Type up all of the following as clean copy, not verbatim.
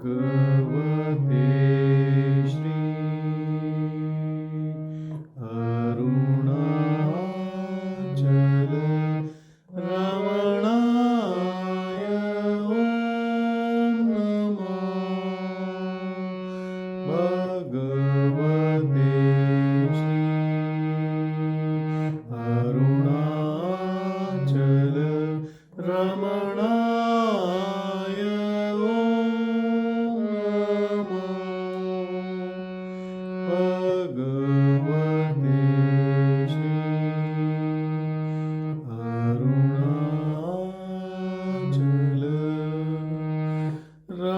Shri Arunachala Ramanaya Om Namo Bhagavate Shri Arunachala Ramanaya Om Namo Bhagavate Shri Arunachala Ramanaya Om.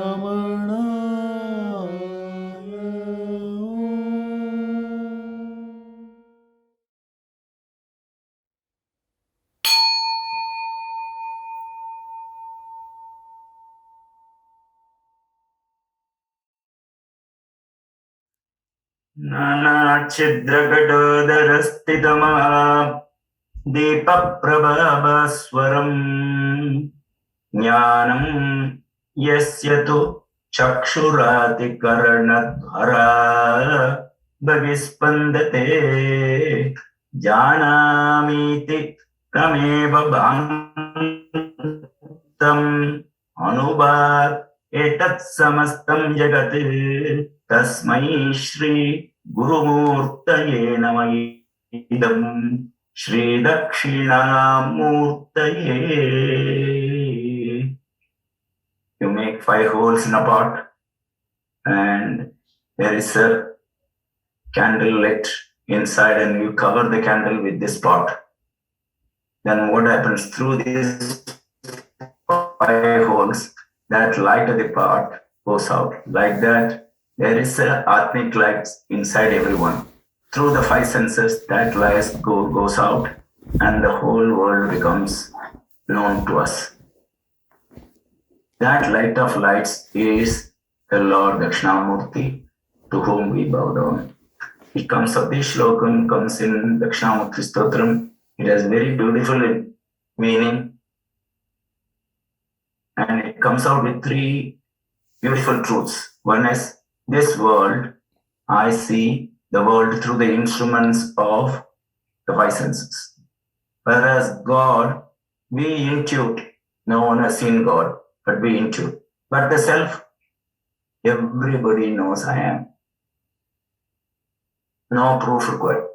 नानाच्छिद्रकटोदरस्थितमः दीपप्रभास्वरम् ज्ञानं यस्य तु चक्षुरातिकर्णध्वरा बहिस्पन्दते जानामीति तमेव भान्तम् अनुभात् एतत् समस्तं जगत् तस्मै श्री गुरुमूर्तये नमः इदं श्री दक्षिणामूर्तये. You make 5 holes in a pot and there is a candle lit inside and you cover the candle with this pot. Then what happens through these 5 holes, that light of the pot goes out. Like that, there is a atmic light inside everyone. Through the 5 senses, that light goes out and the whole world becomes known to us. That light of lights is the Lord Dakshinamurti, to whom we bow down. It comes of this shlokam, comes in Dakshinamurti Stotram. It has very beautiful meaning. And it comes out with 3 beautiful truths. One is, this world, I see the world through the instruments of the 5 senses. Whereas God, we intuit. No one has seen God, but we intuit. But the self, everybody knows I am. No proof required.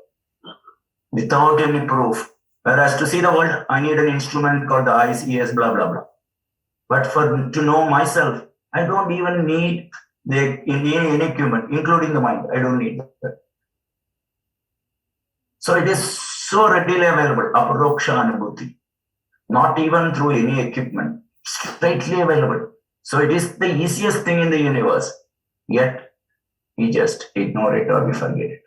Without any proof. Whereas to see the world, I need an instrument called the eyes, ears, blah, blah, blah. But to know myself, I don't even need any equipment, including the mind. I don't need that. So it is so readily available, aparoksha anubhuti. Not even through any equipment, straightly available. So it is the easiest thing in the universe. Yet we just ignore it or we forget it.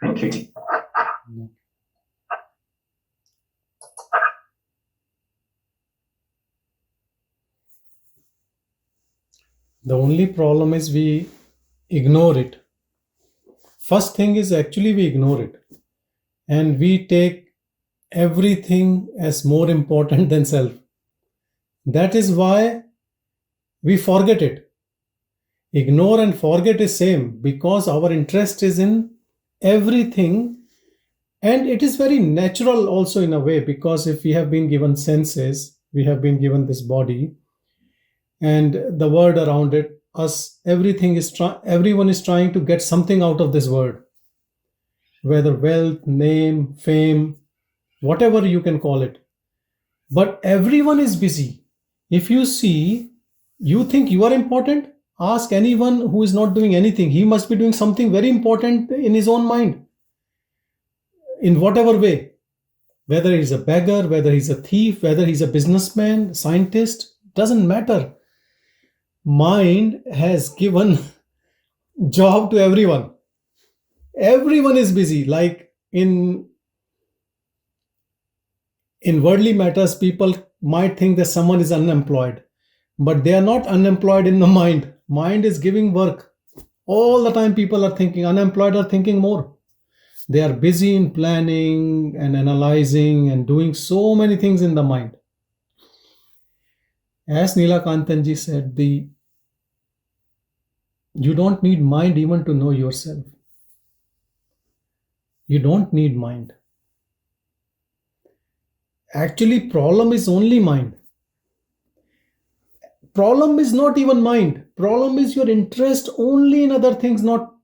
Thank you. The only problem is we ignore it. First thing is actually we ignore it. And we take everything as more important than self. That is why we forget it. Ignore and forget is same, because our interest is in everything. And it is very natural also in a way, because if we have been given senses, we have been given this body, and the world around it, us, everyone is trying to get something out of this world, whether wealth, name, fame, whatever you can call it. But everyone is busy. If you see, you think you are important, ask anyone who is not doing anything. He must be doing something very important in his own mind, in whatever way. Whether he's a beggar, whether he's a thief, whether he's a businessman, scientist, doesn't matter. Mind has given job to everyone. Everyone is busy. Like in worldly matters, people might think that someone is unemployed, but they are not unemployed in the mind. Mind is giving work. All the time people are thinking, unemployed are thinking more. They are busy in planning and analyzing and doing so many things in the mind. As Nilakantanji said, you don't need mind even to know yourself. You don't need mind. Actually, problem is only mind. Problem is not even mind. Problem is your interest only in other things, not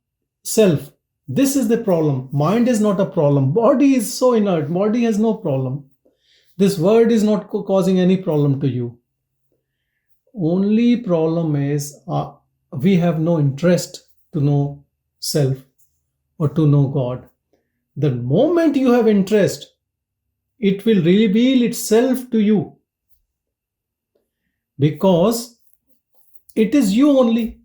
self. This is the problem. Mind is not a problem. Body is so inert. Body has no problem. This word is not causing any problem to you. Only problem is we have no interest to know self or to know God. The moment you have interest, it will reveal itself to you, because it is you only.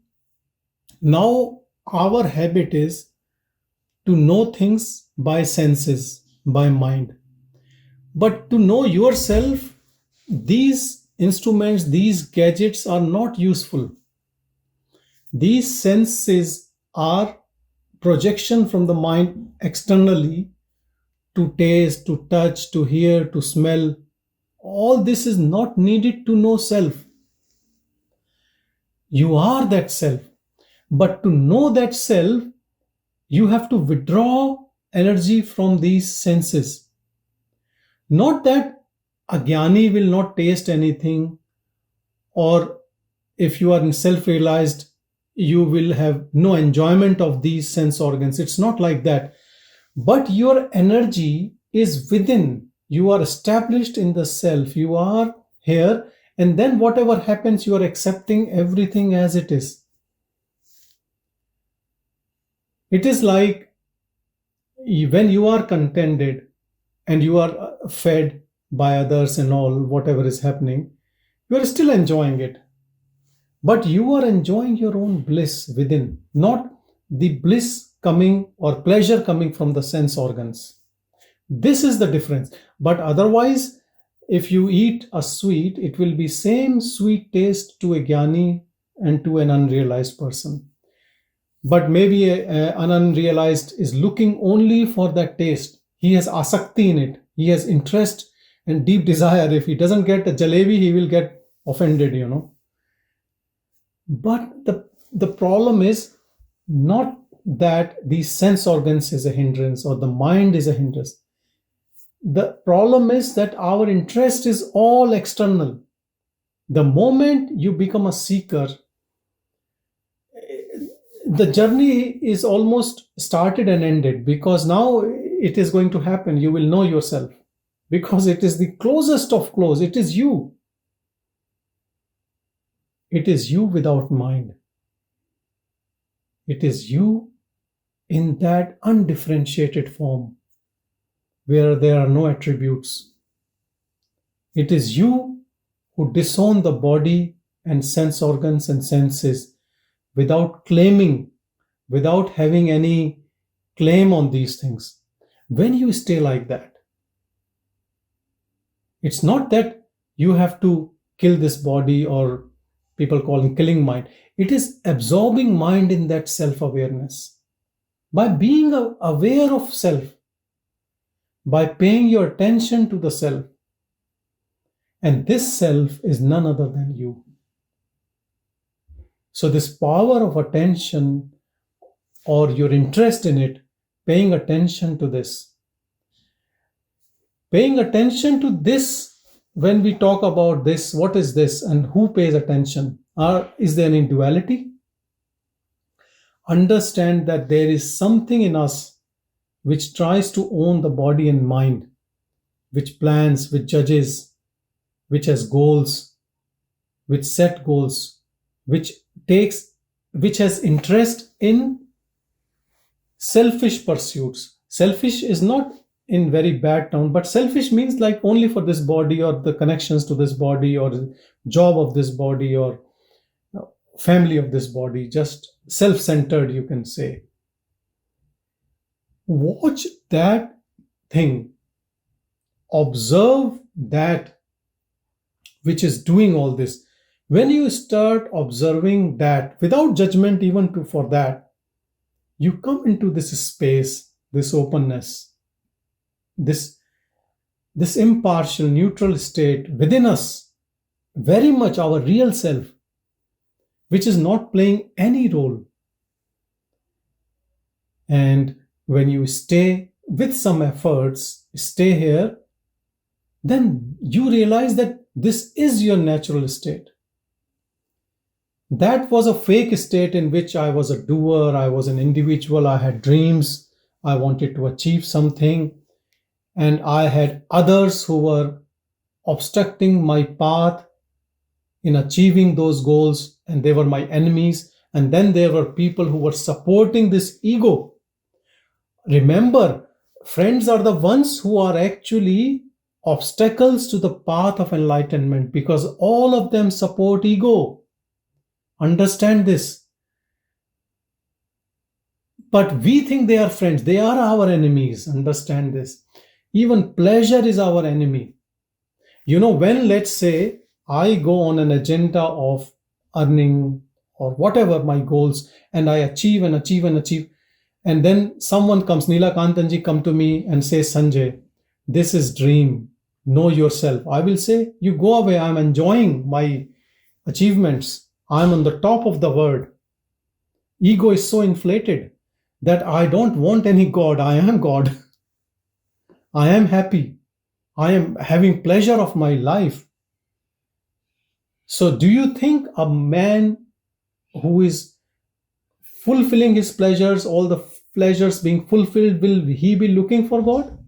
Now our habit is to know things by senses, by mind. But to know yourself, these instruments, these gadgets are not useful. These senses are projection from the mind externally to taste, to touch, to hear, to smell. All this is not needed to know self. You are that self. But to know that self, you have to withdraw energy from these senses. Not that a jnani will not taste anything, or if you are self-realized, you will have no enjoyment of these sense organs. It's not like that. But your energy is within. You are established in the self. You are here, and then whatever happens, you are accepting everything as it is. It is like when you are contented and you are fed by others and all, whatever is happening, you are still enjoying it. But you are enjoying your own bliss within, not the bliss coming or pleasure coming from the sense organs. This is the difference. But otherwise, if you eat a sweet, it will be same sweet taste to a jnani and to an unrealized person. But maybe an unrealized is looking only for that taste. He has asakti in it. He has interest and deep desire. If he doesn't get a jalebi, he will get offended, But the problem is not that these sense organs is a hindrance or the mind is a hindrance. The problem is that our interest is all external. The moment you become a seeker, the journey is almost started and ended, because now it is going to happen. You will know yourself, because it is the closest of close. It is you. It is you without mind. It is you in that undifferentiated form where there are no attributes. It is you who disown the body and sense organs and senses without claiming, without having any claim on these things. When you stay like that, it's not that you have to kill this body, or people call it killing mind. It is absorbing mind in that self-awareness. By being aware of self, by paying your attention to the self, and this self is none other than you. So this power of attention, or your interest in it, paying attention to this. Paying attention to this, when we talk about this, what is this and who pays attention? Is there any duality? Understand that there is something in us which tries to own the body and mind, which plans, which judges, which has goals, which set goals, which has interest in selfish pursuits. Selfish is not in very bad term, but selfish means like only for this body, or the connections to this body, or job of this body, or family of this body, just self-centered, you can say. Watch that thing. Observe that which is doing all this. When you start observing that without judgment even for that, you come into this space, this openness, this impartial, neutral state within us, very much our real self, which is not playing any role. And when you stay with some efforts, stay here, then you realize that this is your natural state. That was a fake state in which I was a doer, I was an individual, I had dreams, I wanted to achieve something, and I had others who were obstructing my path in achieving those goals, and they were my enemies. And then there were people who were supporting this ego. Remember, friends are the ones who are actually obstacles to the path of enlightenment, because all of them support ego. Understand this. But we think they are friends. They are our enemies. Understand this. Even pleasure is our enemy. When, let's say, I go on an agenda of earning or whatever my goals, and I achieve and achieve and achieve, and then someone comes, Neela Kantanji come to me and say, Sanjay, this is dream. Know yourself. I will say, you go away. I'm enjoying my achievements. I'm on the top of the world. Ego is so inflated that I don't want any God. I am God. I am happy. I am having pleasure of my life. So do you think a man who is fulfilling his pleasures, all the pleasures being fulfilled, will he be looking for God?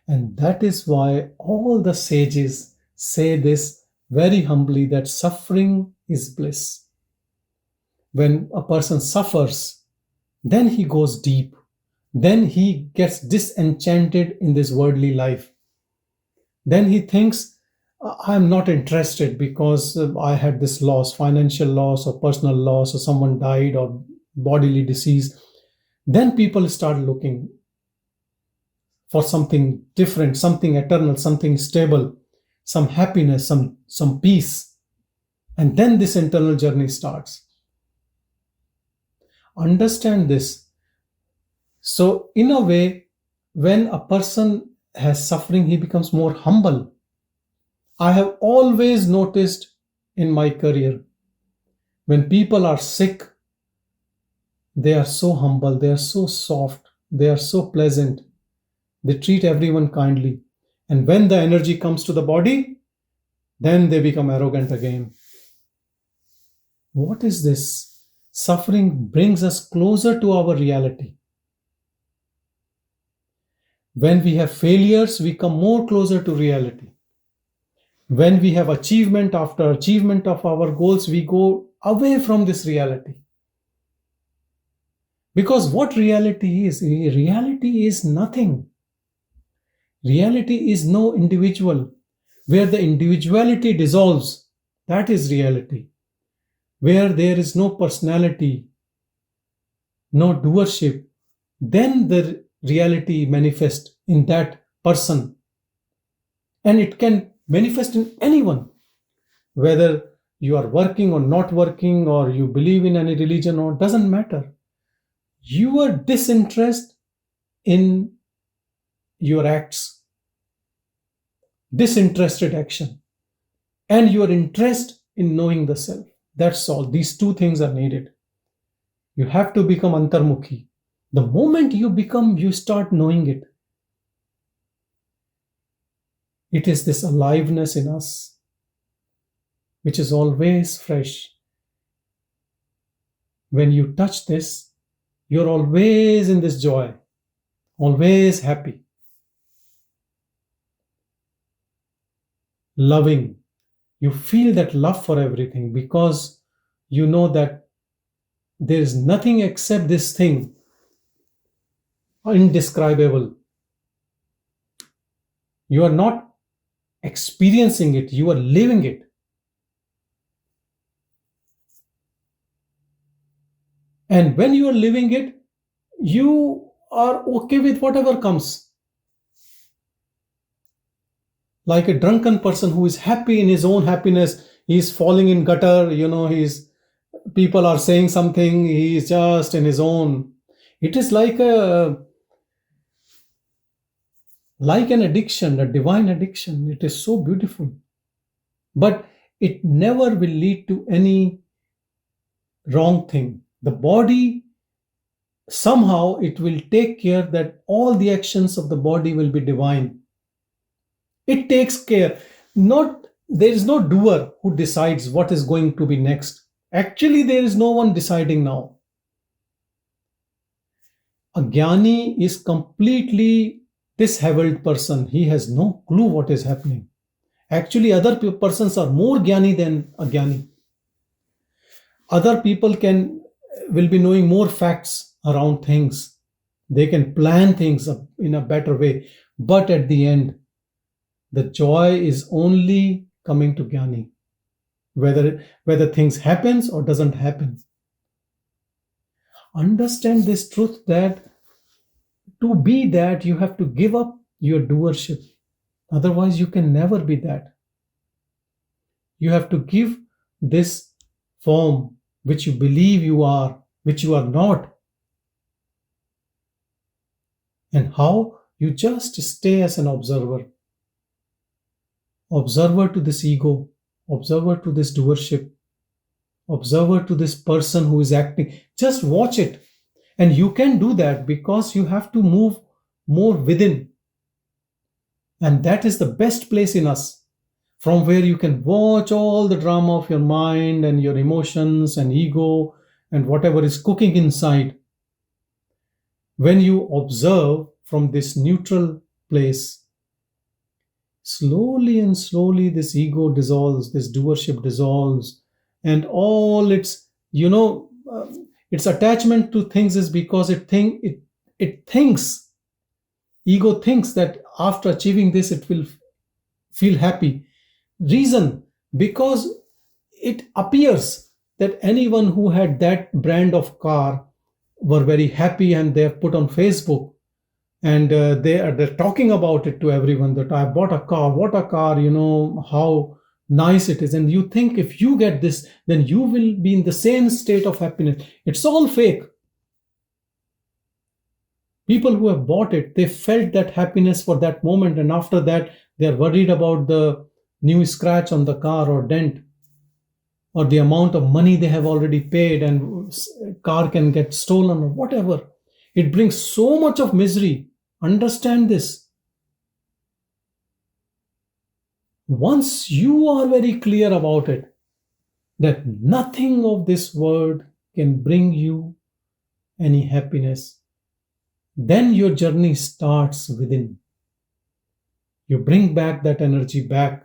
And that is why all the sages say this very humbly, that suffering is bliss. When a person suffers, then he goes deep. Then he gets disenchanted in this worldly life. Then he thinks, I'm not interested because I had this loss, financial loss or personal loss, or someone died or bodily disease. Then people start looking for something different, something eternal, something stable, some happiness, some peace. And then this internal journey starts. Understand this. So in a way, when a person has suffering, he becomes more humble. I have always noticed in my career, when people are sick, they are so humble, they are so soft, they are so pleasant, they treat everyone kindly. And when the energy comes to the body, then they become arrogant again. What is this? Suffering brings us closer to our reality. When we have failures, we come more closer to reality. When we have achievement after achievement of our goals, we go away from this reality. Because what reality is? Reality is nothing. Reality is no individual. Where the individuality dissolves, that is reality. Where there is no personality, no doership, then the reality manifests in that person. And it can manifest in anyone, whether you are working or not working, or you believe in any religion, or doesn't matter. Your disinterest in your acts, disinterested action, and your interest in knowing the self. That's all. These two things are needed. You have to become antarmukhi. The moment you start knowing it. It is this aliveness in us, which is always fresh. When you touch this, you're always in this joy, always happy, loving. You feel that love for everything because you know that there is nothing except this thing, indescribable. You are not experiencing it, you are living it. And when you are living it, you are okay with whatever comes. Like a drunken person who is happy in his own happiness, he's falling in gutter, people are saying something, he is just in his own. It is like an addiction, a divine addiction. It is so beautiful. But it never will lead to any wrong thing. The body, somehow it will take care that all the actions of the body will be divine. It takes care. Not There is no doer who decides what is going to be next. Actually, there is no one deciding now. A jnani is completely disheveled person. He has no clue what is happening. Actually, other persons are more jnani than a jnani. Other people will be knowing more facts around things. They can plan things in a better way. But at the end, the joy is only coming to jnani, whether things happens or doesn't happen. Understand this truth, that to be that, you have to give up your doership. Otherwise, you can never be that. You have to give this form which you believe you are, which you are not. And how? You just stay as an observer. Observer to this ego, observer to this doership, observer to this person who is acting. Just watch it. And you can do that because you have to move more within. And that is the best place in us, from where you can watch all the drama of your mind and your emotions and ego and whatever is cooking inside. When you observe from this neutral place, slowly and slowly this ego dissolves, this doership dissolves, and all its, its attachment to things is because it thinks, ego thinks that after achieving this it will feel happy. Reason, because it appears that anyone who had that brand of car were very happy, and they have put on Facebook, and they're talking about it to everyone, that I bought a car, what a car, how nice it is. And you think if you get this, then you will be in the same state of happiness. It's all fake. People who have bought it, they felt that happiness for that moment, and after that they're worried about the new scratch on the car or dent, or the amount of money they have already paid, and car can get stolen or whatever. It brings so much of misery. Understand this. Once you are very clear about it, that nothing of this world can bring you any happiness, then your journey starts within. You bring back that energy back.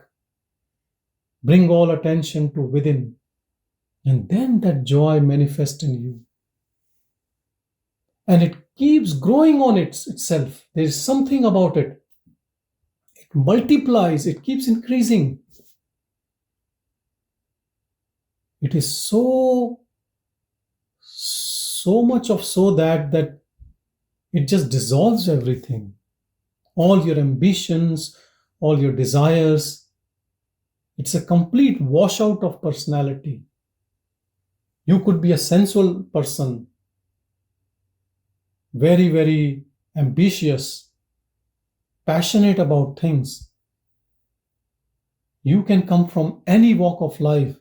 Bring all attention to within. And then that joy manifests in you. And it keeps growing on itself. There is something about it. It multiplies. It keeps increasing. It is so much of so that it just dissolves everything. All your ambitions, all your desires. It's a complete washout of personality. You could be a sensual person, very, very ambitious, passionate about things. You can come from any walk of life.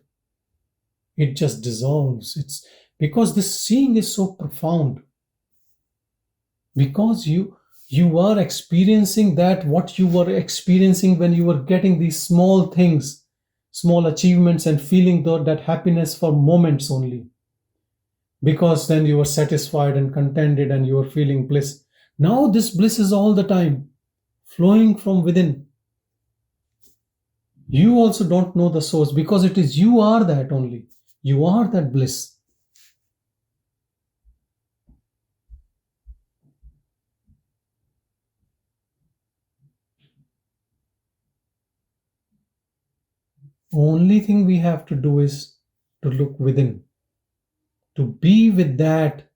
It just dissolves. It's because this seeing is so profound. Because you are experiencing that what you were experiencing when you were getting these small things, small achievements, and feeling that happiness for moments only. Because then you were satisfied and contented and you were feeling bliss. Now this bliss is all the time flowing from within. You also don't know the source, because it is you are that only. You are that bliss. Only thing we have to do is to look within, to be with that,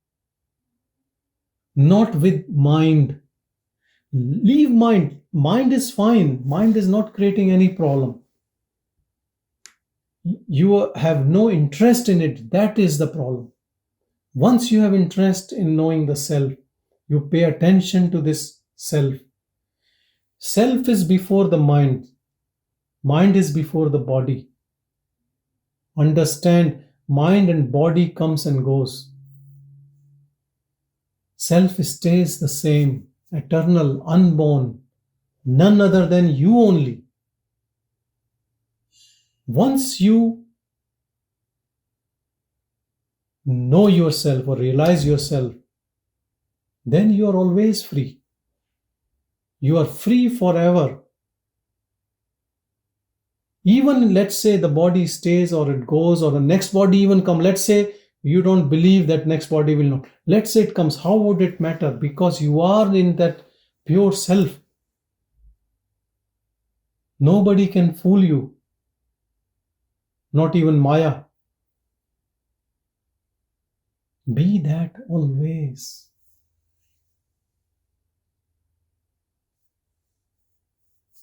not with mind. Leave mind. Mind is fine. Mind is not creating any problem. You have no interest in it. That is the problem. Once you have interest in knowing the self, you pay attention to this self. Self is before the mind. Mind is before the body. Understand, mind and body comes and goes. Self stays the same, eternal, unborn, none other than you only. Once you know yourself or realize yourself, then you are always free. You are free forever. Even let's say the body stays or it goes, or the next body even come. Let's say you don't believe that next body will not. Let's say it comes. How would it matter? Because you are in that pure self. Nobody can fool you. Not even Maya. Be that always.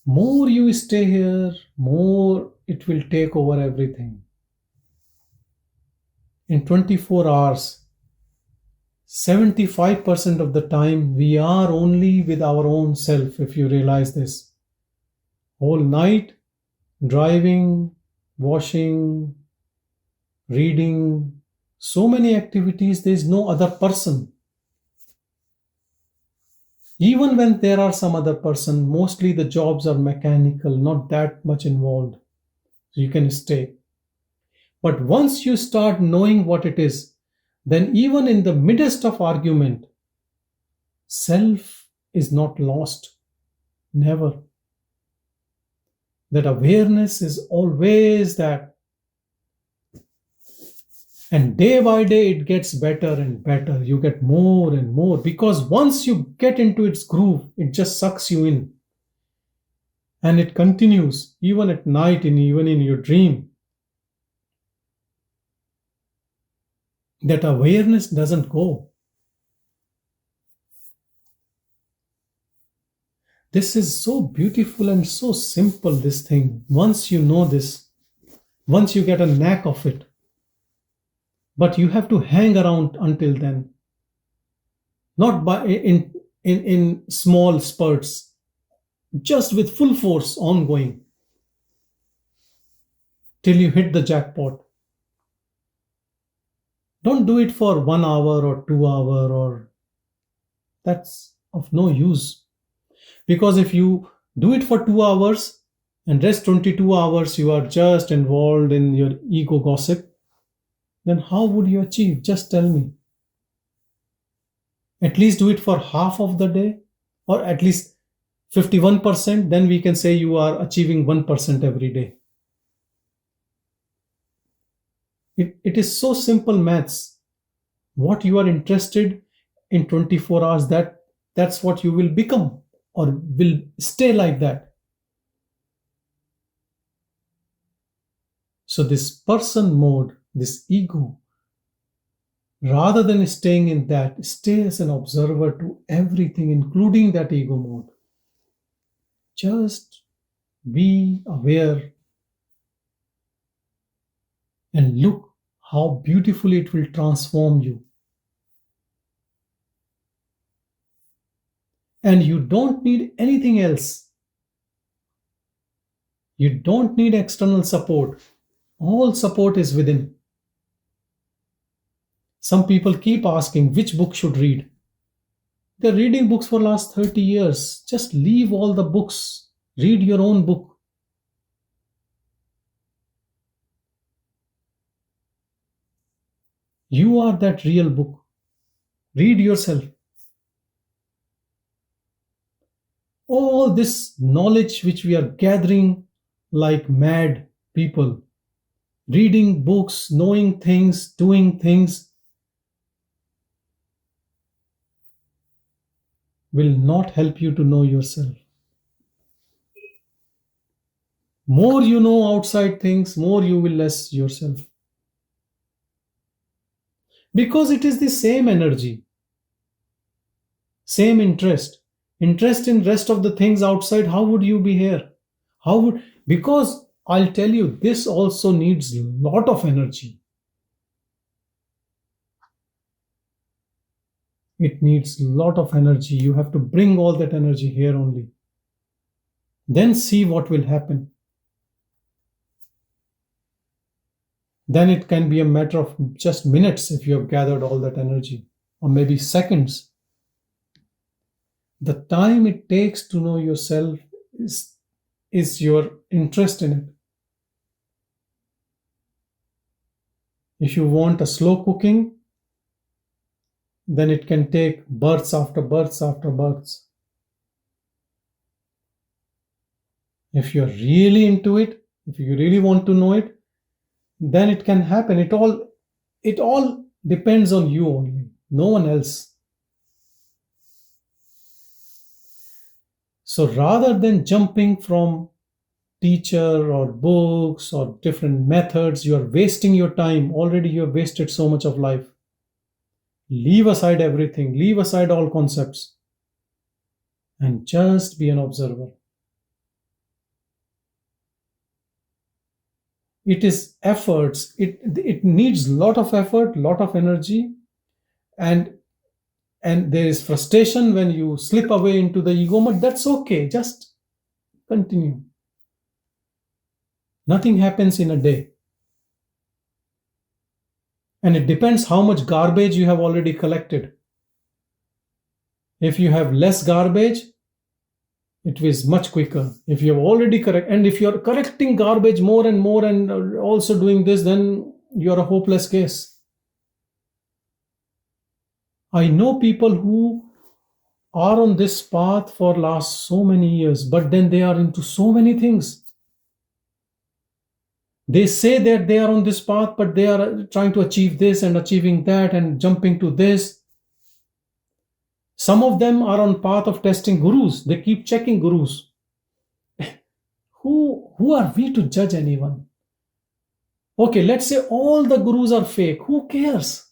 More you stay here, more it will take over everything. In 24 hours, 75% of the time we are only with our own self, if you realize this. Whole night, driving, washing, reading, so many activities, there is no other person. Even when there are some other person, mostly the jobs are mechanical, not that much involved. So you can stay. But once you start knowing what it is, then even in the midst of argument, self is not lost. Never. That awareness is always that. And day by day it gets better and better. You get more and more, because once you get into its groove, it just sucks you in. And it continues even at night, and even in your dream. That awareness doesn't go. This is so beautiful and so simple, this thing. Once you know this, once you get a knack of it, but you have to hang around until then. Not by in small spurts, just with full force ongoing till you hit the jackpot. Don't do it for 1 hour or 2 hour, or that's of no use. Because if you do it for 2 hours and rest 22 hours you are just involved in your ego gossip, then how would you achieve? Just tell me. At least do it for half of the day, or at least 51%, then we can say you are achieving 1% every day. It is so simple maths. What you are interested in 24 hours, that's what you will become, or will stay like that. So this person mode, this ego, rather than staying in that, stay as an observer to everything, including that ego mode. Just be aware and look how beautifully it will transform you. And you don't need anything else. You don't need external support. All support is within. Some people keep asking which book should read. They're reading books for last 30 years. Just leave all the books. Read your own book. You are that real book. Read yourself. All this knowledge which we are gathering like mad people, reading books, knowing things, doing things, will not help you to know yourself. More you know outside things, more you will less yourself. Because it is the same energy, same interest. Interest in rest of the things outside, how would you be here? Because I'll tell you, this also needs a lot of energy. It needs a lot of energy. You have to bring all that energy here only. Then see what will happen. then it can be a matter of just minutes if you have gathered all that energy, or maybe seconds. The time it takes to know yourself is your interest in it. If you want a slow cooking, then it can take births after births after births. If you're really into it, if you really want to know it, then it can happen. It all depends on you only, no one else. So rather than jumping from teacher or books or different methods, you are wasting your time. Already you have wasted so much of life. Leave aside everything, leave aside all concepts, and just be an observer. It is efforts, it needs a lot of effort, lot of energy, and there is frustration when you slip away into the ego mode. That's okay, just continue. Nothing happens in a day. And it depends how much garbage you have already collected. If you have less garbage, it is much quicker. If you have already and if you are correcting garbage more and more and also doing this, then you are a hopeless case. I know people who are on this path for last so many years, but then they are into so many things. They say that they are on this path, but they are trying to achieve this and achieving that and jumping to this. Some of them are on path of testing gurus. They keep checking gurus. Who are we to judge anyone? Okay, let's say all the gurus are fake. Who cares?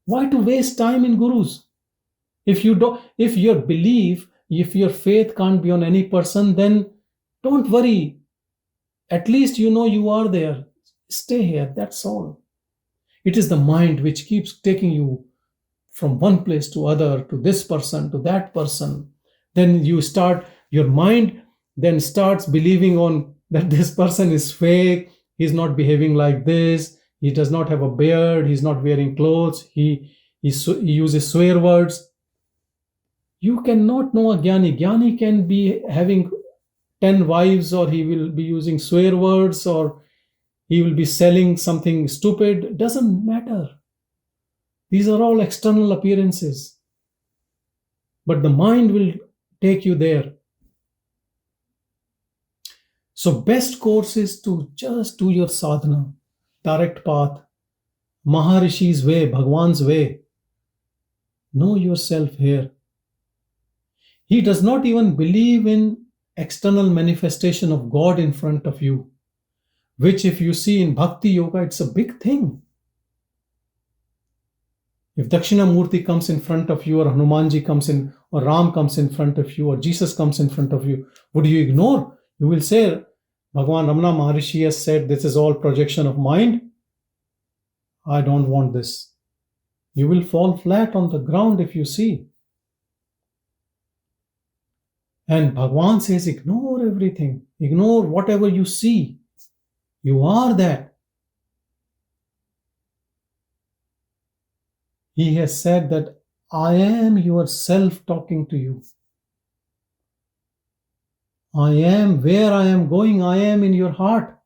Why to waste time in gurus? If your belief, if your faith can't be on any person, then don't worry. At least you know you are there. Stay here, that's all. It is the mind which keeps taking you from one place to other, to this person, to that person. Then your mind then starts believing on that this person is fake, he's not behaving like this, he does not have a beard, he's not wearing clothes, he uses swear words. You cannot know a Jnani. Jnani can be having 10 wives, or he will be using swear words, or he will be selling something stupid. It doesn't matter. These are all external appearances. But the mind will take you there. So best course is to just do your sadhana, direct path, Maharishi's way, Bhagavan's way. Know yourself here. He does not even believe in external manifestation of God in front of you, which if you see in Bhakti Yoga, it's a big thing. If Dakshinamurti comes in front of you, or Hanumanji comes in, or Ram comes in front of you, or Jesus comes in front of you, would you ignore? You will say, Bhagavan Ramana Maharshi has said this is all projection of mind. I don't want this. You will fall flat on the ground if you see. And Bhagavan says, ignore everything. Ignore whatever you see. You are that. He has said that I am yourself talking to you. I am where I am going. I am in your heart.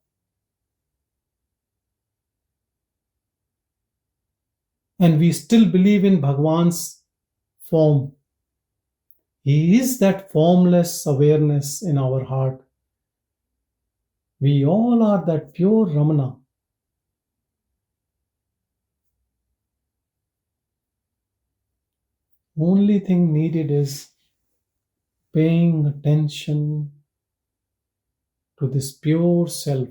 And we still believe in Bhagavan's form. He is that formless awareness in our heart. We all are that pure Ramana. Only thing needed is paying attention to this pure self.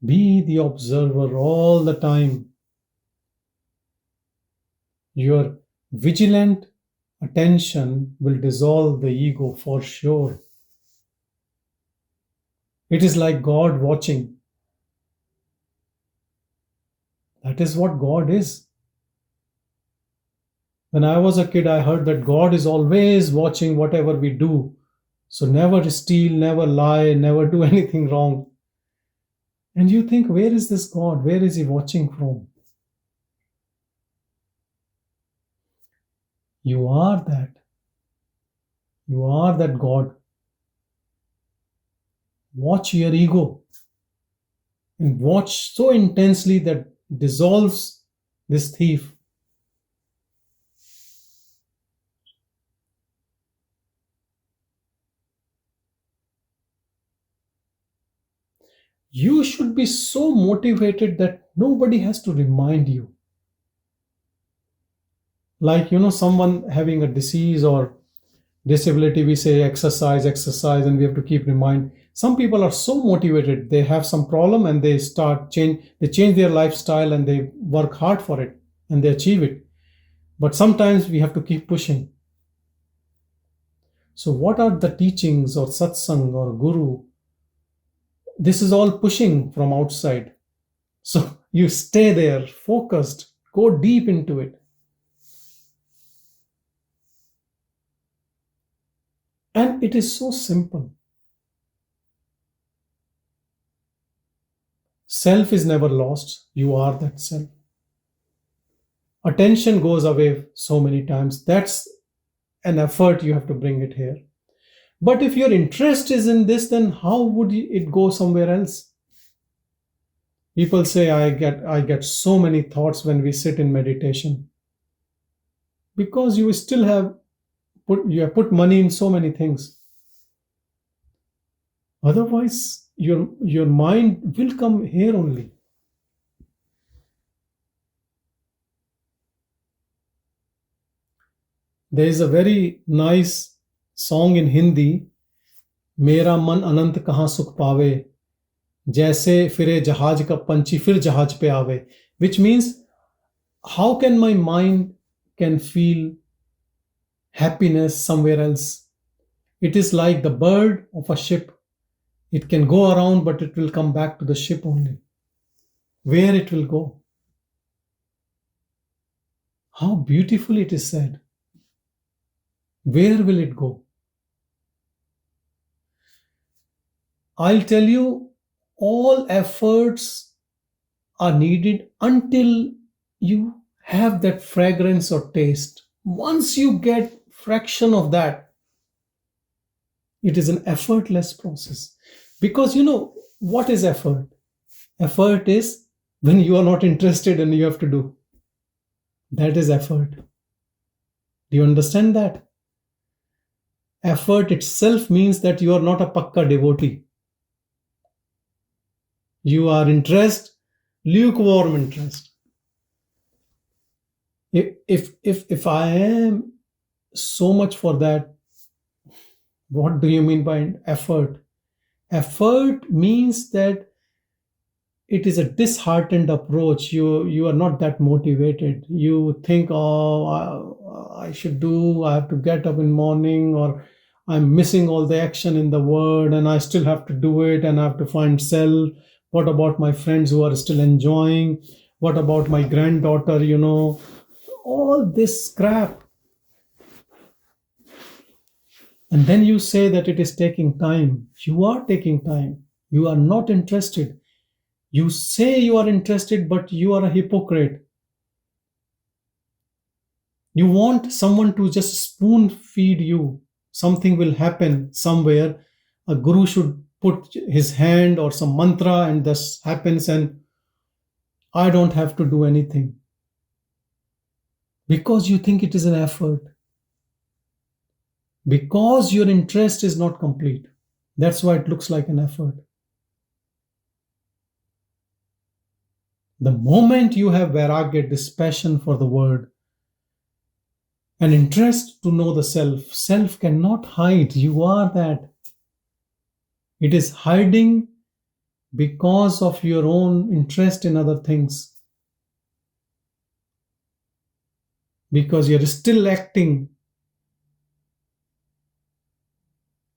Be the observer all the time. Your vigilant attention will dissolve the ego for sure. It is like God watching. That is what God is. When I was a kid, I heard that God is always watching whatever we do. So never steal, never lie, never do anything wrong. And you think, where is this God? Where is he watching from? You are that. You are that God. Watch your ego and watch so intensely that dissolves this thief. You should be so motivated that nobody has to remind you. Like, someone having a disease or disability, we say exercise, exercise, and we have to keep remind. Some people are so motivated, they have some problem and they change their lifestyle and they work hard for it and they achieve it. But sometimes we have to keep pushing. So what are the teachings or satsang or guru? This is all pushing from outside. So you stay there, focused, go deep into it. And it is so simple. Self is never lost. You are that self. Attention goes away so many times. That's an effort you have to bring it here. But if your interest is in this, then how would it go somewhere else? People say, I get so many thoughts when we sit in meditation. Because you still have put money in so many things. Otherwise, your mind will come here only. There is a very nice song in Hindi, मेरा मन अनंत कहाँ सुख पावे, जैसे फिरे जहाज का पंछी फिर जहाज पे आवे, which means how can my mind can feel happiness somewhere else? It is like the bird of a ship. It can go around, but it will come back to the ship only. Where it will go? How beautiful it is said. Where will it go? I'll tell you, all efforts are needed until you have that fragrance or taste. Once you get fraction of that, it is an effortless process. Because what is effort? Effort is when you are not interested and you have to do. That is effort. Do you understand that? Effort itself means that you are not a pakka devotee. You are lukewarm interest. If I am so much for that, what do you mean by effort? Effort means that it is a disheartened approach. You are not that motivated. You think, I should do, I have to get up in morning, or I'm missing all the action in the world and I still have to do it and I have to find self. What about my friends who are still enjoying? What about my granddaughter? All this crap. And then you say that it is taking time. You are taking time. You are not interested. You say you are interested, but you are a hypocrite. You want someone to just spoon feed you. Something will happen somewhere. A guru should put his hand or some mantra and this happens and I don't have to do anything. Because you think it is an effort. Because your interest is not complete. That's why it looks like an effort. The moment you have vairagya, this passion for the word, an interest to know the self cannot hide. You are that. It is hiding because of your own interest in other things. Because you're still acting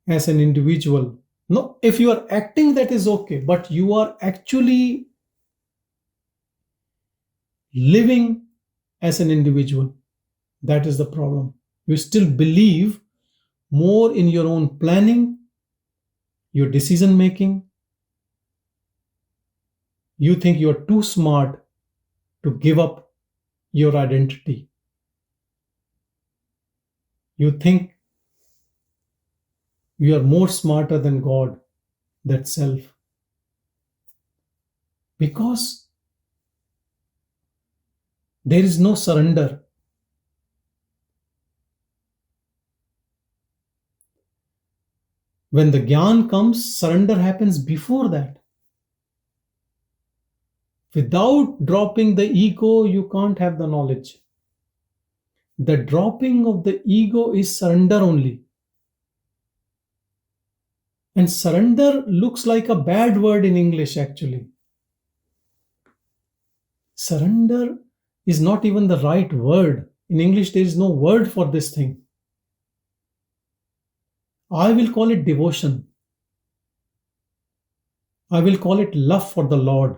as an individual. No, if you are acting, that is okay, but you are actually living as an individual. That is the problem. You still believe more in your own planning, your decision making, You think you are too smart to give up your identity. You think you are more smarter than God, that self. Because there is no surrender. When the Gyan comes, surrender happens before that. Without dropping the ego, you can't have the knowledge. The dropping of the ego is surrender only. And surrender looks like a bad word in English actually. Surrender is not even the right word. In English, there is no word for this thing. I will call it devotion. I will call it love for the Lord.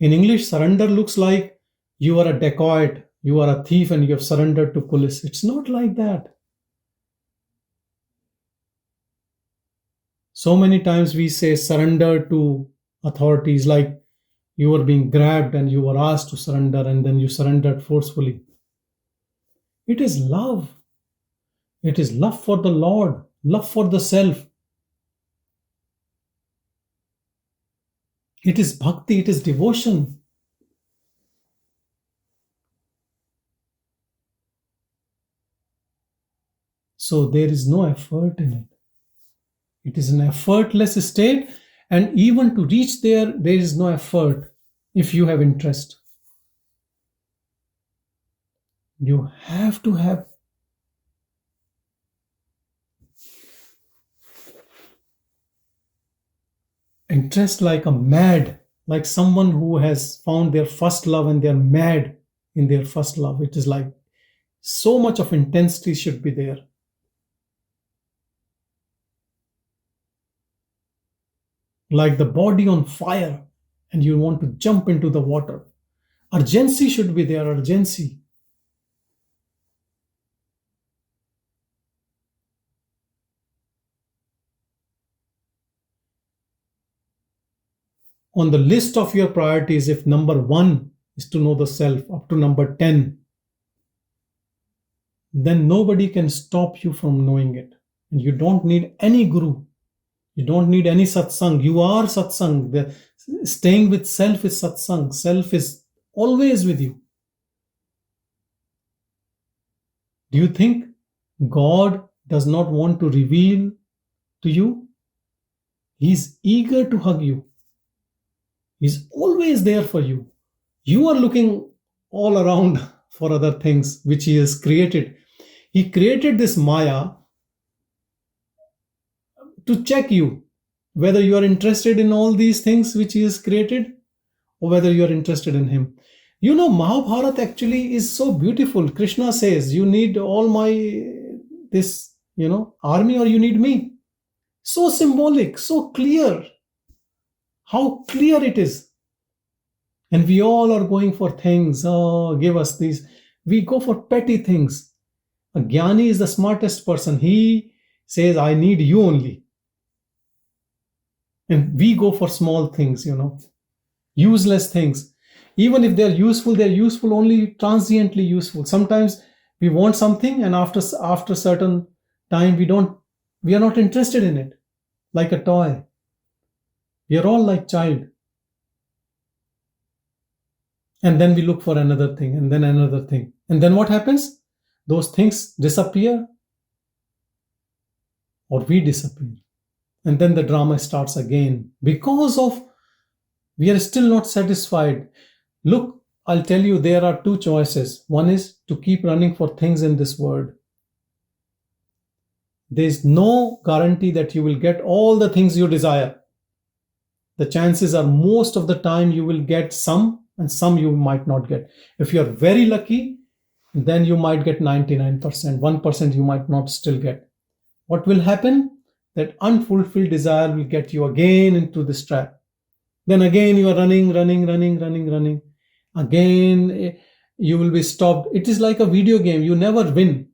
In English, surrender looks like you are a dacoit, you are a thief, and you have surrendered to police. It's not like that. So many times we say surrender to authorities, like you were being grabbed and you were asked to surrender and then you surrendered forcefully. It is love. It is love for the Lord, love for the self. It is bhakti, it is devotion. So there is no effort in it. It is an effortless state, and even to reach there, there is no effort if you have interest. You have to have interest like a mad, like someone who has found their first love and they're mad in their first love. It is like so much of intensity should be there. Like the body on fire and you want to jump into the water. Urgency should be there, urgency. On the list of your priorities, if number 1 is to know the self, up to number 10, then nobody can stop you from knowing it. And you don't need any guru. You don't need any satsang. You are satsang. Staying with self is satsang. Self is always with you. Do you think God does not want to reveal to you? He's eager to hug you. He's always there for you. You are looking all around for other things which He has created. He created this Maya to check you, whether you are interested in all these things which He has created or whether you are interested in Him. You know, Mahabharata actually is so beautiful. Krishna says, you need all this army, or you need me. So symbolic, so clear. How clear it is. And we all are going for things. Oh, give us these. We go for petty things. A Jnani is the smartest person. He says, I need you only. And we go for small things, useless things. Even if they're useful only transiently useful. Sometimes we want something and after certain time we are not interested in it. Like a toy. We are all like child. And then we look for another thing and then another thing. And then what happens? Those things disappear or we disappear. And then the drama starts again because of we are still not satisfied. Look, I'll tell you, there are 2 choices. One is to keep running for things in this world. There is no guarantee that you will get all the things you desire. The chances are most of the time you will get some and some you might not get. If you're very lucky, then you might get 99%. 1% you might not still get. What will happen? That unfulfilled desire will get you again into this trap. Then again you are running. Again you will be stopped. It is like a video game. You never win.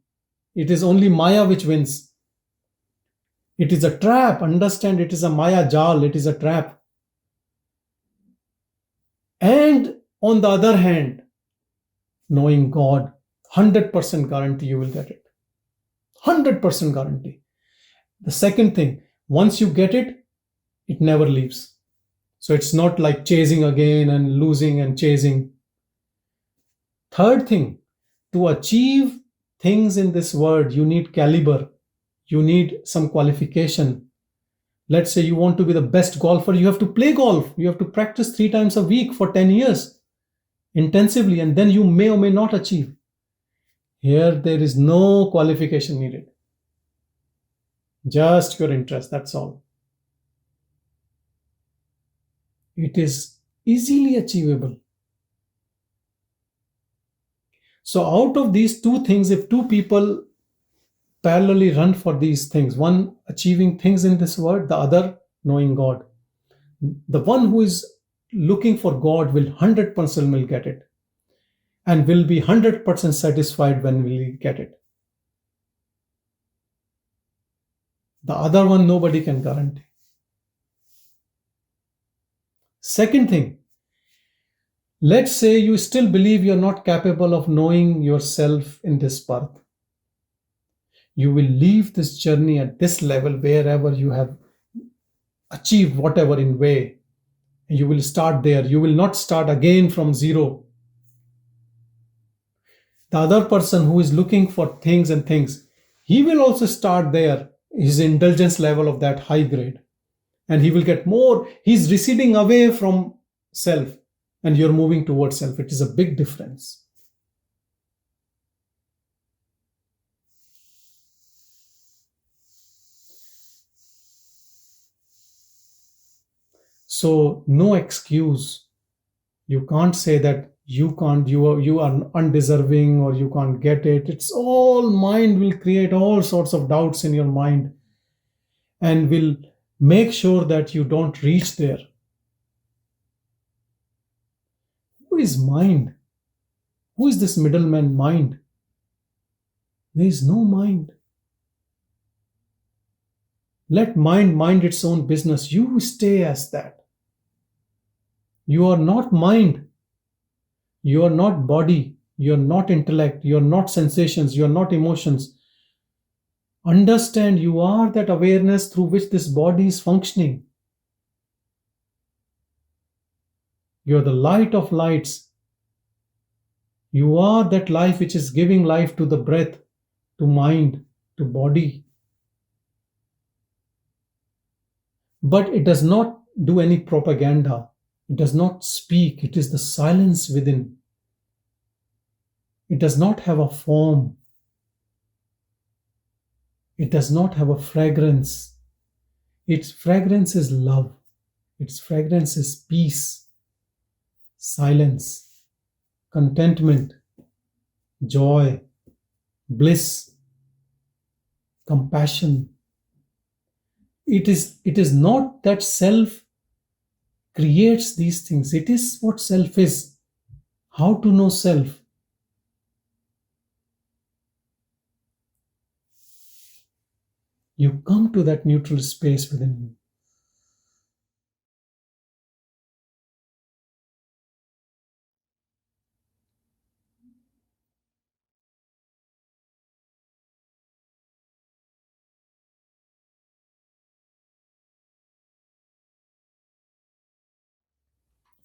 It is only Maya which wins. It is a trap. Understand, it is a Maya jal. It is a trap. And on the other hand, knowing God, 100% guarantee you will get it. 100% guarantee. The second thing, once you get it, it never leaves. So it's not like chasing again and losing and chasing. Third thing, to achieve things in this world, you need caliber, you need some qualification. Let's say you want to be the best golfer, you have to play golf, you have to practice 3 times a week for 10 years intensively, and then you may or may not achieve. Here, there is no qualification needed. Just your interest, that's all. It is easily achievable. So out of these two things, if two people parallelly run for these things, one achieving things in this world, the other knowing God, the one who is looking for God will 100% will get it, and will be 100% satisfied when we get it. The other one, nobody can guarantee. Second thing, let's say you still believe you're not capable of knowing yourself in this birth. You will leave this journey at this level, wherever you have achieved whatever in way. You will start there. You will not start again from zero. The other person who is looking for things and things, he will also start there, his indulgence level of that high grade. And he will get more. He's receding away from self, and you're moving towards self. It is a big difference. So no excuse. You can't say that you are undeserving or you can't get it. It's all mind will create all sorts of doubts in your mind and will make sure that you don't reach there. Who is mind? Who is this middleman mind? There is no mind. Let mind mind its own business. You stay as that. You are not mind. You are not body. You are not intellect. You are not sensations. You are not emotions. Understand you are that awareness through which this body is functioning. You are the light of lights. You are that life which is giving life to the breath, to mind, to body. But it does not do any propaganda. It does not speak. It is the silence within. It does not have a form. It does not have a fragrance. Its fragrance is love. Its fragrance is peace, silence, contentment, joy, bliss, compassion. It is not that self creates these things. It is what self is. How to know self? You come to that neutral space within you.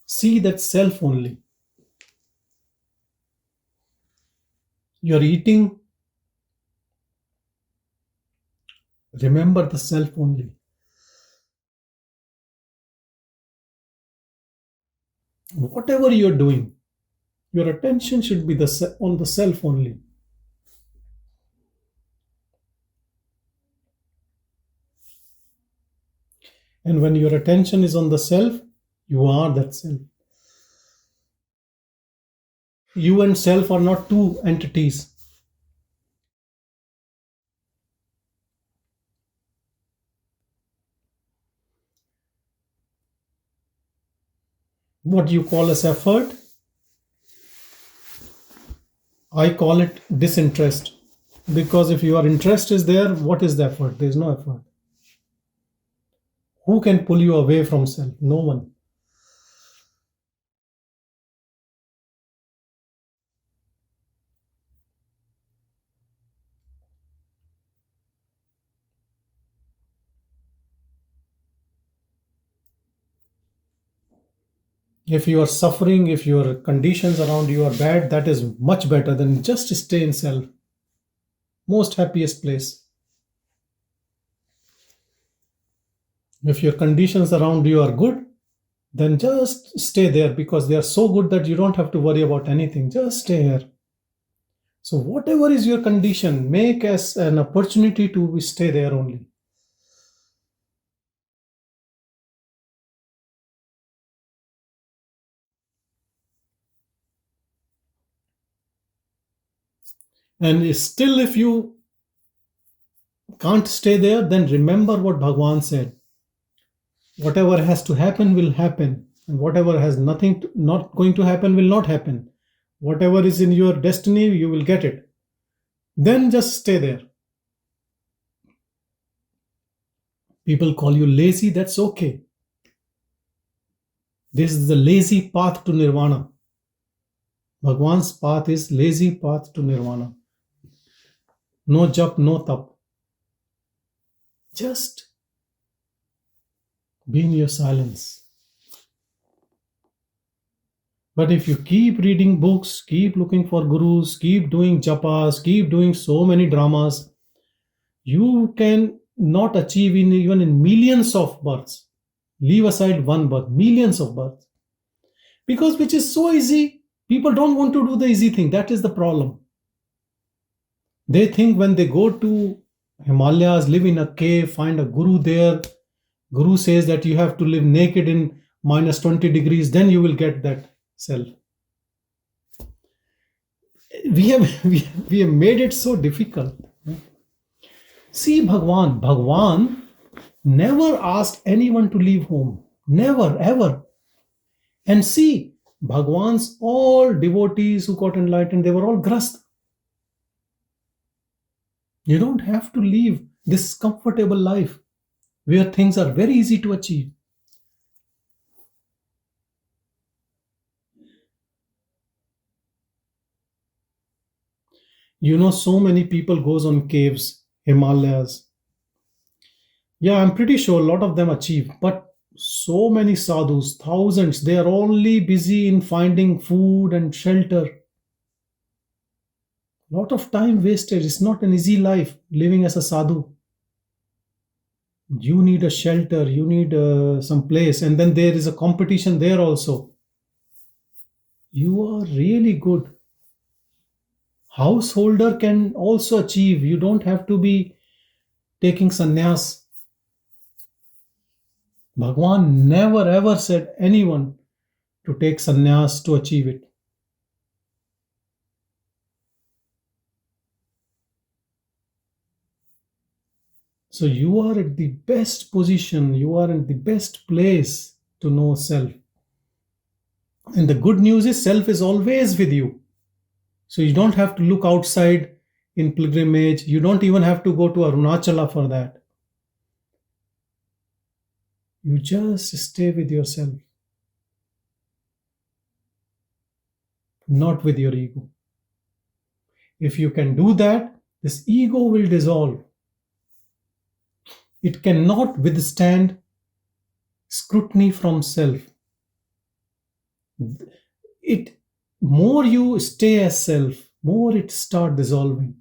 See that self only. You're eating. Remember the self only. Whatever you're doing, your attention should be on the self only. And when your attention is on the self, you are that self. You and self are not two entities. What you call as effort, I call it disinterest. Because if your interest is there, what is the effort? There is no effort. Who can pull you away from self? No one. If you are suffering, if your conditions around you are bad, that is much better than just stay in self. Most happiest place. If your conditions around you are good, then just stay there because they are so good that you don't have to worry about anything. Just stay here. So, whatever is your condition, make as an opportunity to stay there only. And still, if you can't stay there, then remember what Bhagavan said. Whatever has to happen will happen, and whatever has nothing to, not going to happen will not happen. Whatever is in your destiny, you will get it. Then just stay there. People call you lazy, that's okay. This is the lazy path to nirvana. Bhagwan's path is lazy path to nirvana. No jap, no tap. Just be in your silence. But if you keep reading books, keep looking for gurus, keep doing japas, keep doing so many dramas, you can not achieve even in millions of births. Leave aside one birth, millions of births. Because which is so easy, people don't want to do the easy thing. That is the problem. They think when they go to Himalayas, live in a cave, find a guru there, guru says that you have to live naked in minus 20 degrees, then you will get that self. We have made it so difficult. See, Bhagwan never asked anyone to leave home. Never, ever. And see, Bhagwan's all devotees who got enlightened, they were all grast. You don't have to leave this comfortable life where things are very easy to achieve. You know, so many people goes on caves, Himalayas. Yeah, I'm pretty sure a lot of them achieve, but so many sadhus, thousands, they are only busy in finding food and shelter. Lot of time wasted. It's not an easy life living as a sadhu. You need a shelter, you need some place, and then there is a competition there also. You are really good. Householder can also achieve. You don't have to be taking sannyas. Bhagwan never ever said anyone to take sannyas to achieve it. So you are at the best position, you are in the best place to know self. And the good news is self is always with you. So you don't have to look outside in pilgrimage. You don't even have to go to Arunachala for that. You just stay with yourself, not with your ego. If you can do that, this ego will dissolve. It cannot withstand scrutiny from self. It more you stay as self, more it start dissolving.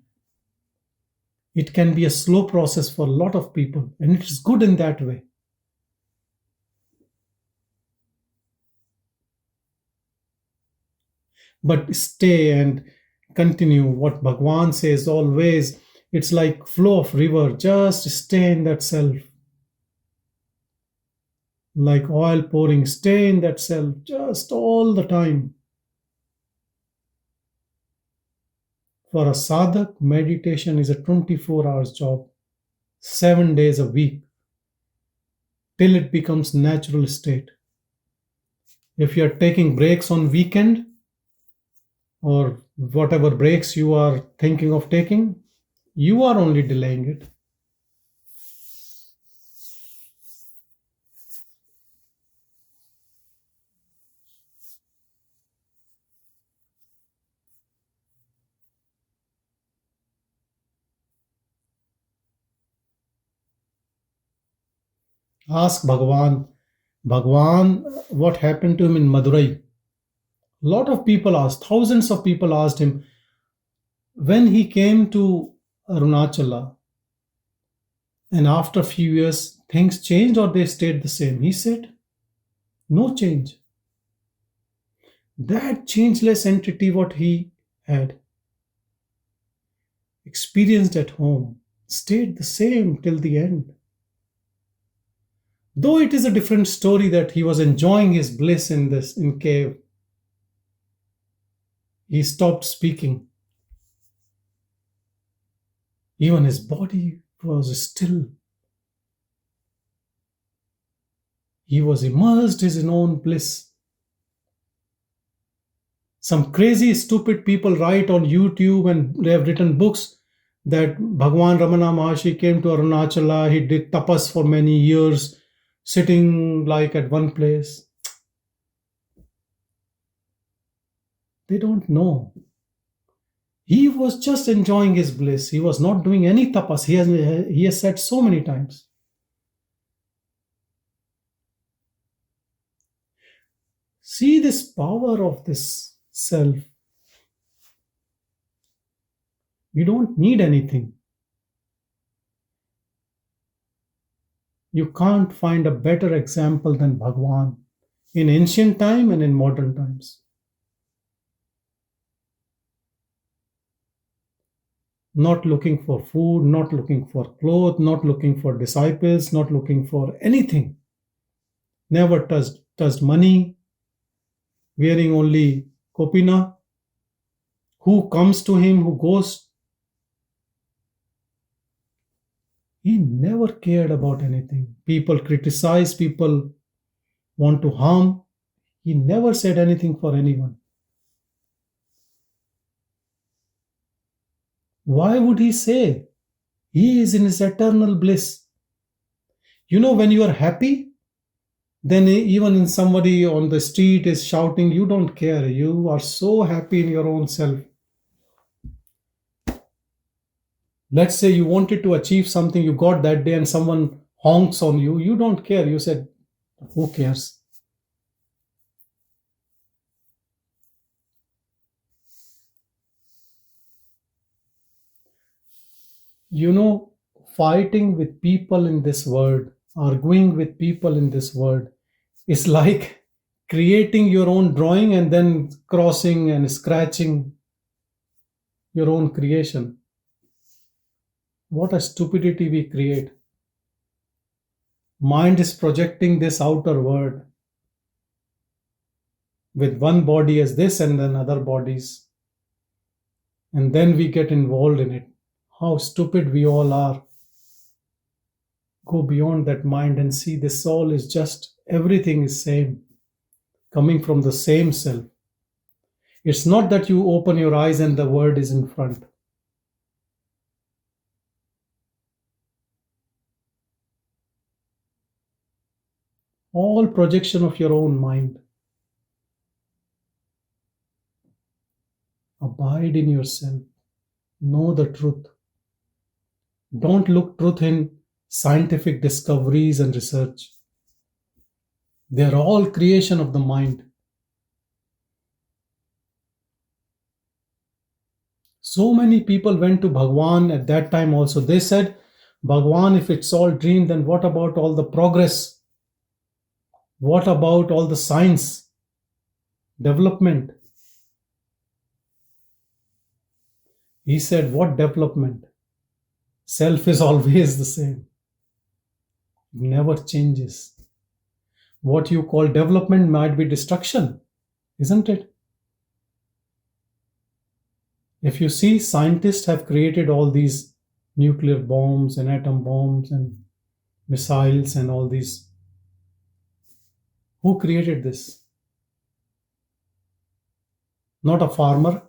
It can be a slow process for a lot of people, and it is good in that way. But stay and continue. What Bhagwan says always, it's like flow of river. Just stay in that self. Like oil pouring, stay in that self just all the time. For a sadhak, meditation is a 24 hours job, 7 days a week, till it becomes natural state. If you are taking breaks on weekend or whatever breaks you are thinking of taking, you are only delaying it. Ask Bhagavan Bhagavan, what happened to him in Madurai? A lot of people asked, thousands of people asked him, when he came to Arunachala, and after a few years, things changed or they stayed the same? He said, no change. That changeless entity, what he had experienced at home, stayed the same till the end. Though it is a different story that he was enjoying his bliss in cave, he stopped speaking. Even his body was still. He was immersed in his own bliss. Some crazy, stupid people write on YouTube and they have written books that Bhagavan Ramana Maharshi came to Arunachala, he did tapas for many years, sitting like at one place. They don't know. He was just enjoying his bliss. He was not doing any tapas. He has said so many times. See this power of this self. You don't need anything. You can't find a better example than Bhagavan in ancient time and in modern times. Not looking for food, not looking for clothes, not looking for disciples, not looking for anything. Never touched money, wearing only kopina. Who comes to him, who goes, he never cared about anything. People criticize, people want to harm. He never said anything for anyone. Why would he say? He is in his eternal bliss. You know, when you are happy, then even in somebody on the street is shouting, you don't care. You are so happy in your own self. Let's say you wanted to achieve something you got that day and someone honks on you. You don't care. You said, who cares? You know, fighting with people in this world, arguing with people in this world, is like creating your own drawing and then crossing and scratching your own creation. What a stupidity we create. Mind is projecting this outer world with one body as this and then other bodies. And then we get involved in it. How stupid we all are. Go beyond that mind and see this soul is just, everything is same, coming from the same self. It's not that you open your eyes and the word is in front. All projection of your own mind. Abide in yourself. Know the truth. Don't look truth in scientific discoveries and research. They are all creation of the mind. So many people went to Bhagavan at that time also. They said, Bhagavan, if it's all dream, then what about all the progress? What about all the science, development? He said, what development? Self is always the same. It never changes. What you call development might be destruction, isn't it? If you see, scientists have created all these nuclear bombs and atom bombs and missiles and all these. Who created this? Not a farmer.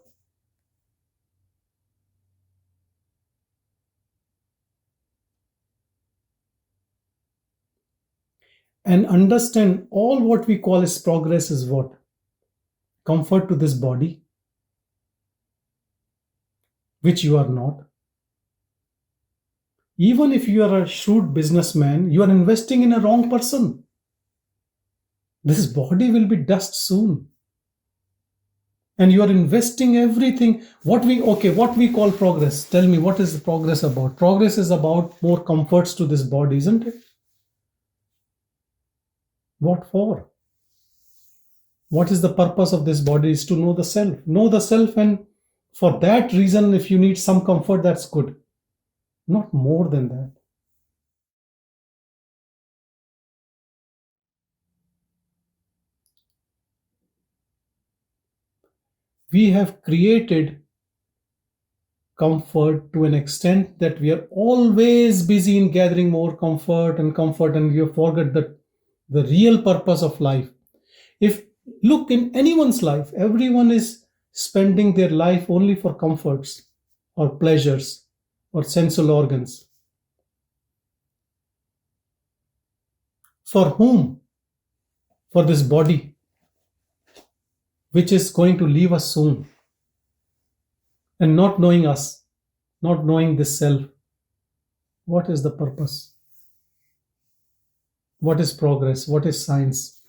And understand all what we call as progress is what? Comfort to this body, which you are not. Even if you are a shrewd businessman, you are investing in a wrong person. This body will be dust soon. And you are investing everything. What we call progress. Tell me, what is the progress about? Progress is about more comforts to this body, isn't it? What for? What is the purpose of this body? Is to know the self. Know the self, and for that reason, if you need some comfort, that's good. Not more than that. We have created comfort to an extent that we are always busy in gathering more comfort, and we have forgot that the real purpose of life. If look in anyone's life, everyone is spending their life only for comforts or pleasures or sensual organs. For whom? For this body, which is going to leave us soon. And not knowing us, not knowing this self, what is the purpose? What is progress? What is science?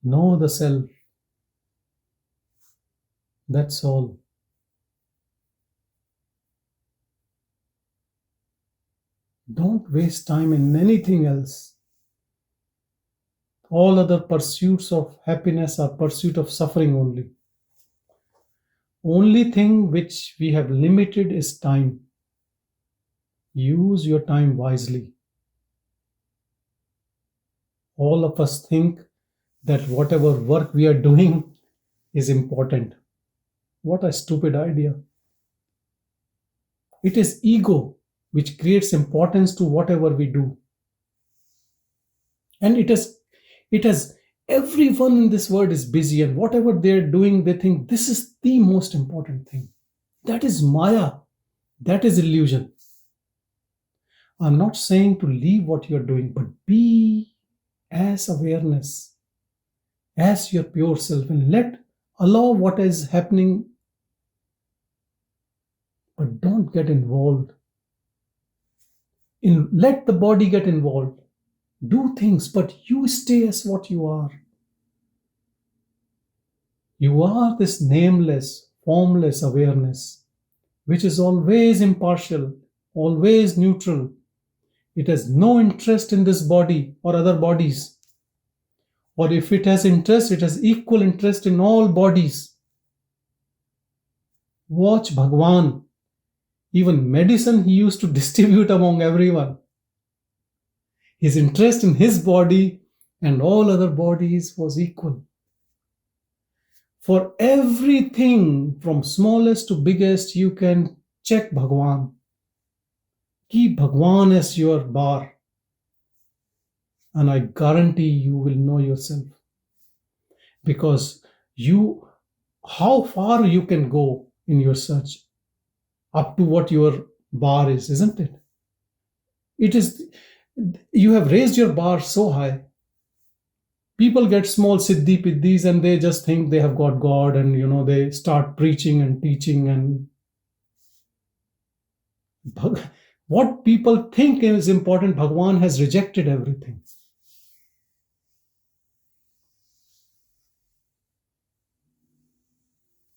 Know the self. That's all. Don't waste time in anything else. All other pursuits of happiness are pursuit of suffering only. Only thing which we have limited is time. Use your time wisely. All of us think that whatever work we are doing is important. What a stupid idea. It is ego which creates importance to whatever we do. And it has everyone in this world is busy, and whatever they're doing, they think this is the most important thing. That is Maya. That is illusion. I'm not saying to leave what you're doing, but be as awareness, as your pure self, and allow what is happening, but don't get involved. Let the body get involved. Do things, but you stay as what you are. You are this nameless, formless awareness, which is always impartial, always neutral. It has no interest in this body or other bodies. Or if it has interest, it has equal interest in all bodies. Watch Bhagavan. Even medicine he used to distribute among everyone. His interest in his body and all other bodies was equal. For everything from smallest to biggest, you can check Bhagavan. Keep Bhagavan as your bar. And I guarantee you will know yourself. Because how far you can go in your search, up to what your bar is, isn't it? It is, you have raised your bar so high. People get small siddhi piddhis and they just think they have got God, and they start preaching and teaching, and what people think is important, Bhagavan has rejected everything.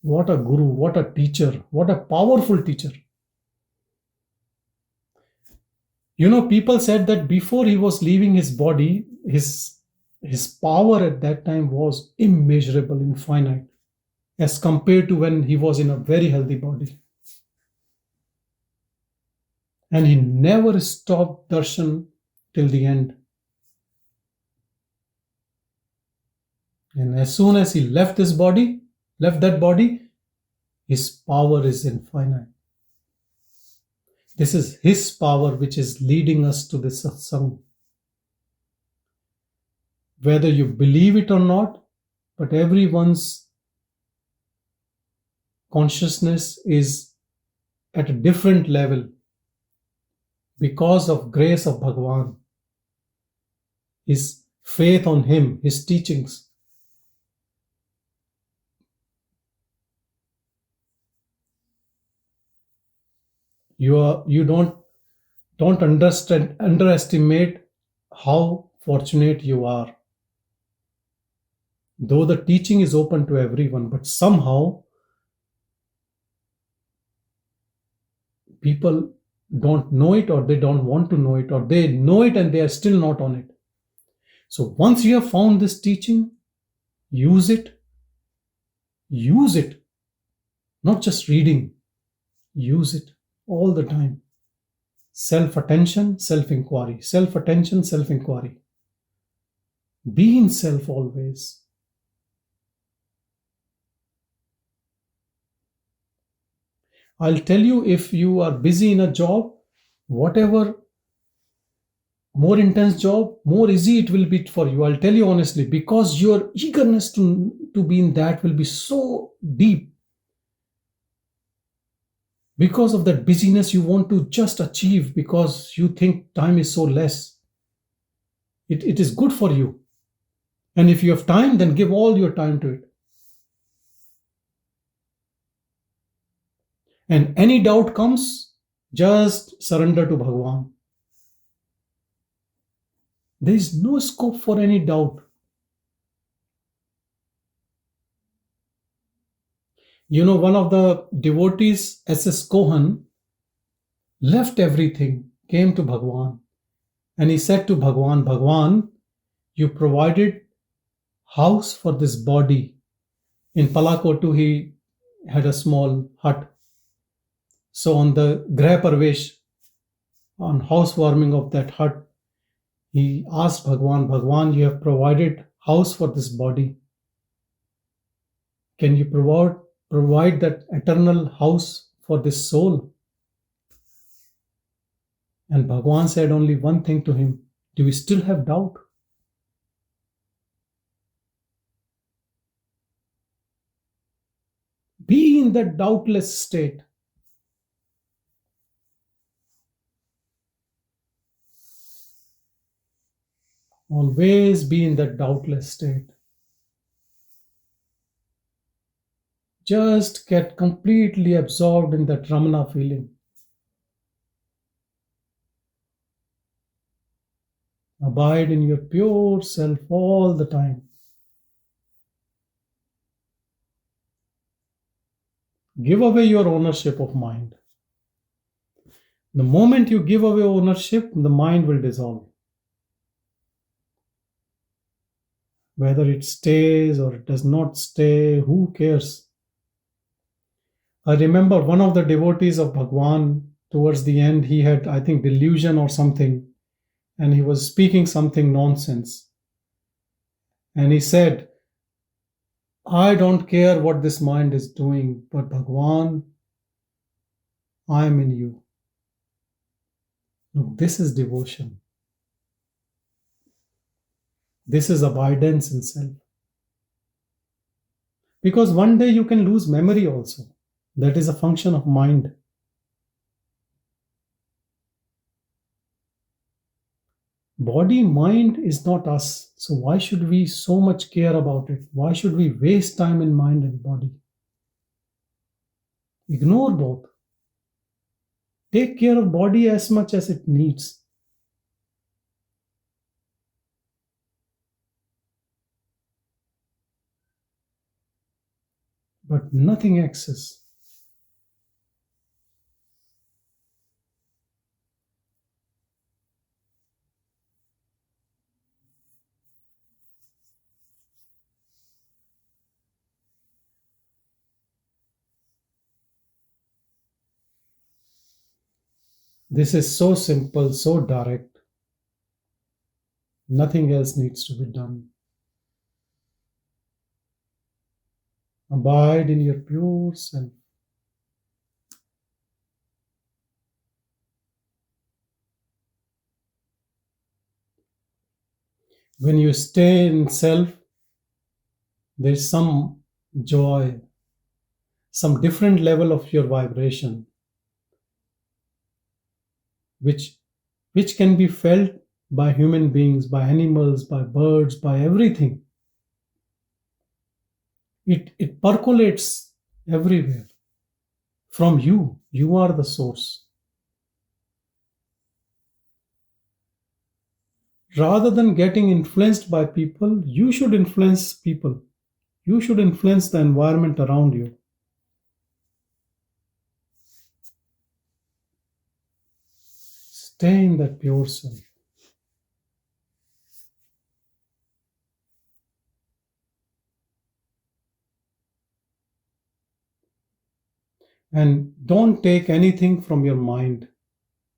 What a guru, what a teacher, what a powerful teacher. People said that before he was leaving his body, his power at that time was immeasurable, infinite, as compared to when he was in a very healthy body. And he never stopped darshan till the end. And as soon as he left that body, his power is infinite. This is his power which is leading us to the satsang. Whether you believe it or not, but everyone's consciousness is at a different level because of grace of Bhagavan, his faith on him, his teachings. You don't underestimate how fortunate you are. Though the teaching is open to everyone, but somehow people don't know it, or they don't want to know it, or they know it and they are still not on it. So once you have found this teaching, use it. Use it. Not just reading. Use it all the time. Self-attention, self-inquiry. Self-attention, self-inquiry. Be in self always. I'll tell you, if you are busy in a job, whatever more intense job, more easy it will be for you. I'll tell you honestly, because your eagerness to be in that will be so deep. Because of that busyness, you want to just achieve because you think time is so less. It is good for you. And if you have time, then give all your time to it. And any doubt comes, just surrender to Bhagavan. There is no scope for any doubt. You know, one of the devotees, S.S. Cohen, left everything, came to Bhagavan. And he said to Bhagavan, Bhagavan, you provided house for this body. In Palakotu, he had a small hut. So on the Grah Parvesh, on housewarming of that hut, he asked Bhagavan, Bhagavan, you have provided house for this body. Can you provide that eternal house for this soul? And Bhagavan said only one thing to him, do you still have doubt? Be in that doubtless state. Always be in that doubtless state. Just get completely absorbed in that Ramana feeling. Abide in your pure self all the time. Give away your ownership of mind. The moment you give away ownership, the mind will dissolve. Whether it stays or it does not stay, who cares? I remember one of the devotees of Bhagavan, towards the end, he had, I think, delusion or something, and he was speaking something nonsense. And he said, I don't care what this mind is doing, but Bhagavan, I am in you. No, this is devotion. This is abidance in self. Because one day you can lose memory also. That is a function of mind. Body, mind is not us. So why should we so much care about it? Why should we waste time in mind and body? Ignore both. Take care of body as much as it needs. But nothing excess. This is so simple, so direct. Nothing else needs to be done. Abide in your pure self. When you stay in self, there's some joy, some different level of your vibration, which can be felt by human beings, by animals, by birds, by everything. It percolates everywhere. From you. You are the source. Rather than getting influenced by people, you should influence people. You should influence the environment around you. Stay in that pure self. And don't take anything from your mind.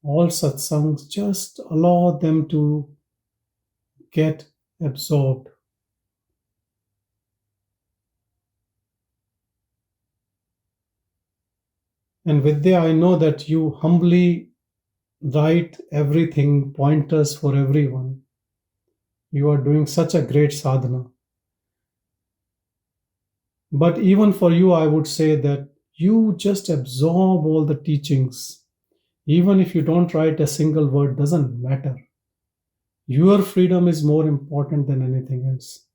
All satsangs, just allow them to get absorbed. And Vidya, I know that you humbly write everything, pointers for everyone. You are doing such a great sadhana. But even for you, I would say that you just absorb all the teachings. Even if you don't write a single word, doesn't matter. Your freedom is more important than anything else.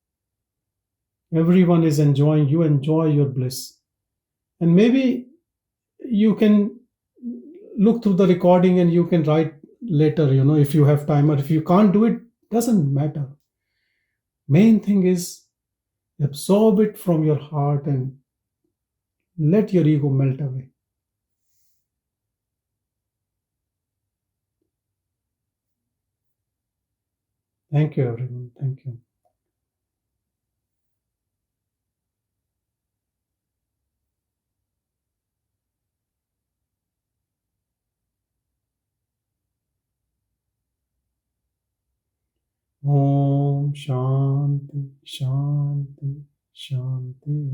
Everyone is enjoying, you enjoy your bliss. And maybe you can look through the recording and you can write later, if you have time, or if you can't do it, doesn't matter. Main thing is absorb it from your heart and let your ego melt away. Thank you, everyone. Thank you. Om Shanti, Shanti, Shanti.